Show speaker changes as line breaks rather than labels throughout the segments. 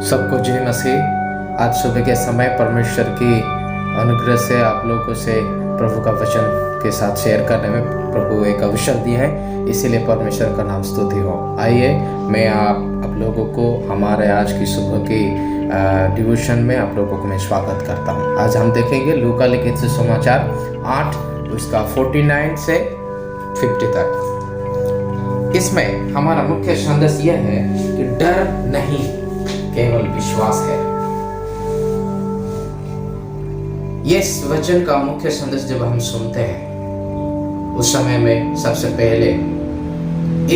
सबको जय मसीह। आज सुबह के समय परमेश्वर की अनुग्रह से आप लोगों से प्रभु का वचन के साथ शेयर करने में प्रभु एक अवसर दिया है, इसीलिए परमेश्वर का नाम स्तुति हो। आइए मैं आप लोगों को हमारे आज की सुबह की डिवोशन में आप लोगों को मैं स्वागत करता हूँ। आज हम देखेंगे लूका लिखित सुसमाचार 8 उसका 49 से 50 तक। इसमें हमारा मुख्य संदेश यह है कि डर नहीं, केवल विश्वास है। इस वचन का मुख्य संदेश जब हम सुनते हैं उस समय में सबसे पहले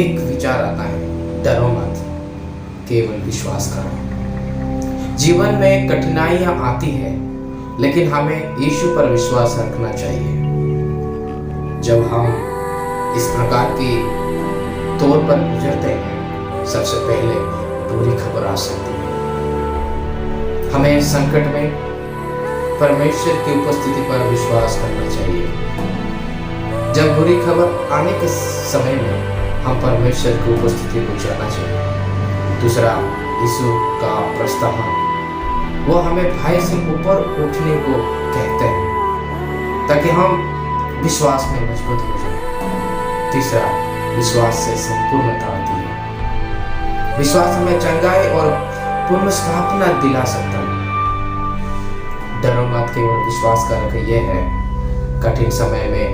एक विचार आता है, डरो मत, केवल विश्वास करो। जीवन में कठिनाइयां आती है, लेकिन हमें यीशु पर विश्वास रखना चाहिए। जब हम इस प्रकार की तौर पर गुजरते हैं, सबसे पहले बुरी खबर आ सकती है। हमें संकट में परमेश्वर की उपस्थिति पर विश्वास करना चाहिए। जब बुरी खबर आने के समय में हम परमेश्वर की उपस्थिति को जानना चाहिए। दूसरा, यीशु का प्रस्ताव वो हमें भय से ऊपर उठने को कहते हैं ताकि हम विश्वास में मजबूत हो जाए। तीसरा, विश्वास से संपूर्णता आती है। विश्वास हमें चंगाई और पुनर्स्थापना दिला सकता है। डरो मत, केवल विश्वास कर यह है, कठिन समय में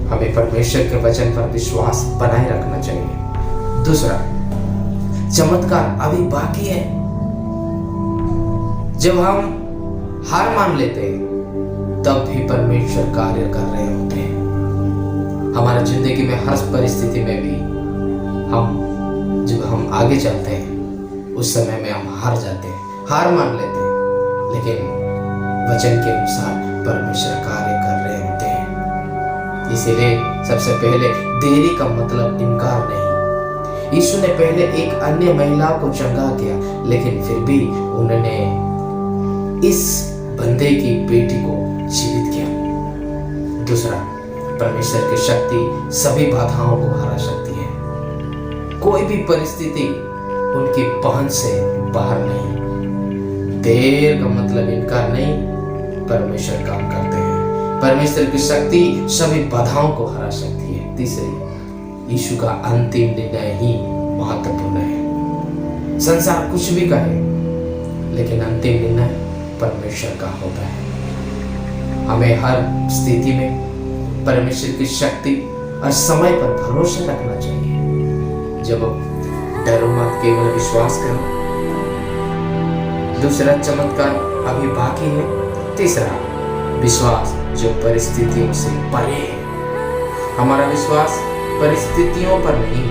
हमें परमेश्वर के वचन पर विश्वास बनाए रखना चाहिए। दूसरा, चमत्कार अभी बाकी है। जब हम हार मान लेते हैं तब भी परमेश्वर कार्य कर रहे होते हैं। हमारी जिंदगी में हर परिस्थिति में भी जब हम आगे चलते हैं उस समय में हम हार जाते हैं, हार मान लेते हैं, लेकिन वचन के अनुसार परमेश्वर कार्य कर रहे होते हैं। इसीलिए सबसे पहले देरी का मतलब इनकार नहीं। यीशु ने पहले एक अन्य महिला को चंगा किया, लेकिन फिर भी उन्होंने इस बंदे की बेटी को जीवित किया। दूसरा, परमेश्वर की शक्ति सभी बाधाओं को हरा सकती है। कोई भी परिस्थिति उनकी पहुंच से बाहर नहीं। देर का मतलब इनकार नहीं, परमेश्वर काम करते हैं। परमेश्वर की शक्ति सभी बाधाओं को हरा सकती है। तीसरी, यीशु का अंतिम निर्णय ही महत्वपूर्ण है। संसार कुछ भी कहे, लेकिन अंतिम निर्णय परमेश्वर का होता है। हमें हर स्थिति में परमेश्वर की शक्ति और समय पर भरोसा रखना चाहिए। जब डरो मत, केवल विश्वास करो। दूसरा, चमत्कार अभी बाकी है। तीसरा, विश्वास जो परिस्थितियों से परे है। हमारा विश्वास परिस्थितियों पर नहीं,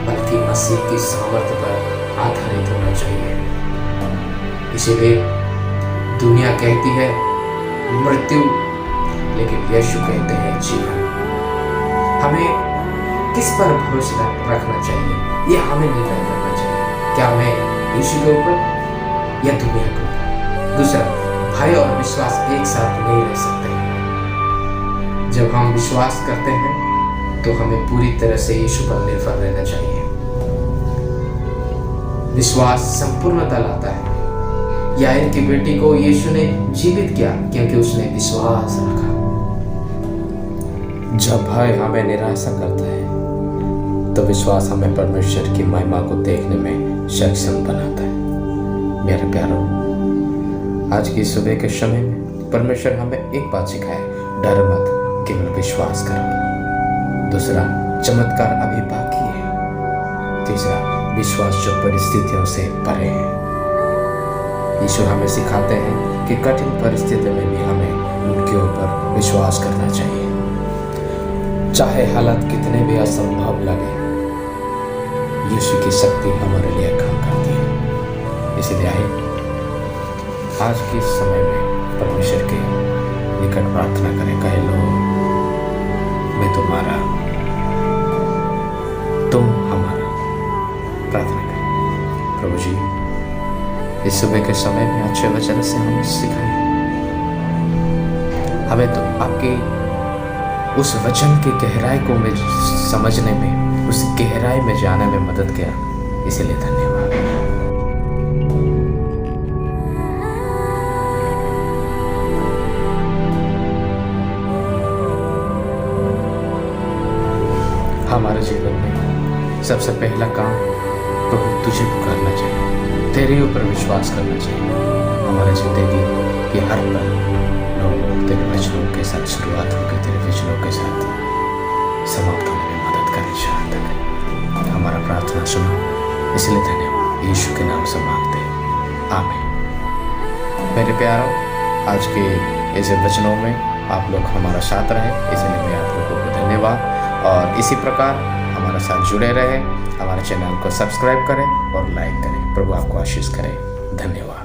बल्कि मसीह की सामर्थ्य पर आधारित होना चाहिए। इसीलिए दुनिया कहती है मृत्यु, लेकिन यीशु कहते हैं जीवन। हमें किस पर भरोसा रखना चाहिए, यह हमें निर्णय करना चाहिए। क्या मैं यीशु के ऊपर या दुनिया के ऊपर? दूसरा, भय और विश्वास एक साथ नहीं रह सकते। जब हम विश्वास करते हैं तो हमें पूरी तरह से यीशु पर निर्भर रहना चाहिए। विश्वास संपूर्णता लाता है। याईर की बेटी को यीशु ने जीवित किया क्योंकि उसने विश्वास रखा। जब भय हमें निराशा करता है तो विश्वास हमें परमेश्वर की महिमा को देखने में सक्षम बनाता है। मेरे प्यारों, आज की सुबह के समय में परमेश्वर हमें एक बात सिखाए, डर मत, केवल विश्वास करो। दूसरा, चमत्कार अभी बाकी है। तीसरा, विश्वास जो परिस्थितियों से परे है। ईश्वर हमें सिखाते हैं कि कठिन परिस्थिति में भी हमें उनके ऊपर विश्वास करना चाहिए। चाहे हालात कितने भी असंभव लगे, यीशु की शक्ति हमारे लिए काम करती है। इसलिए आइए आज के समय में परमेश्वर के निकट प्रार्थना करें। कहे, लो मैं तुम्हारा, तुम हमारा। प्रार्थना करें। प्रभु जी, इस सुबह के समय में अच्छे वचन से हमें सिखाएं। हमें तो आपके उस वचन की गहराई को में समझने में, उस गहराई में जाने में मदद किया, इसलिए धन्यवाद। हमारे जीवन में सबसे पहला काम प्रभु तुझे पुकारना चाहिए, तेरे ऊपर विश्वास करना चाहिए। हमारे ज़िंदगी की हर पल लोग तेरे वचनों के साथ शुरुआत होकर तेरे वचनों के साथ समाप्त होने में मदद करनी चाहता है। हमारा प्रार्थना सुनो, इसलिए धन्यवाद यीशु के नाम से मांगते हैं, आमीन। मेरे प्यारों, आज के इस वचनों में आप लोग हमारा साथ रहे, इसलिए मैं आप लोगों को धन्यवाद। और इसी प्रकार हमारे साथ जुड़े रहे, हमारे चैनल को सब्सक्राइब करें और लाइक करें। प्रभु आपको आशीष करे। धन्यवाद।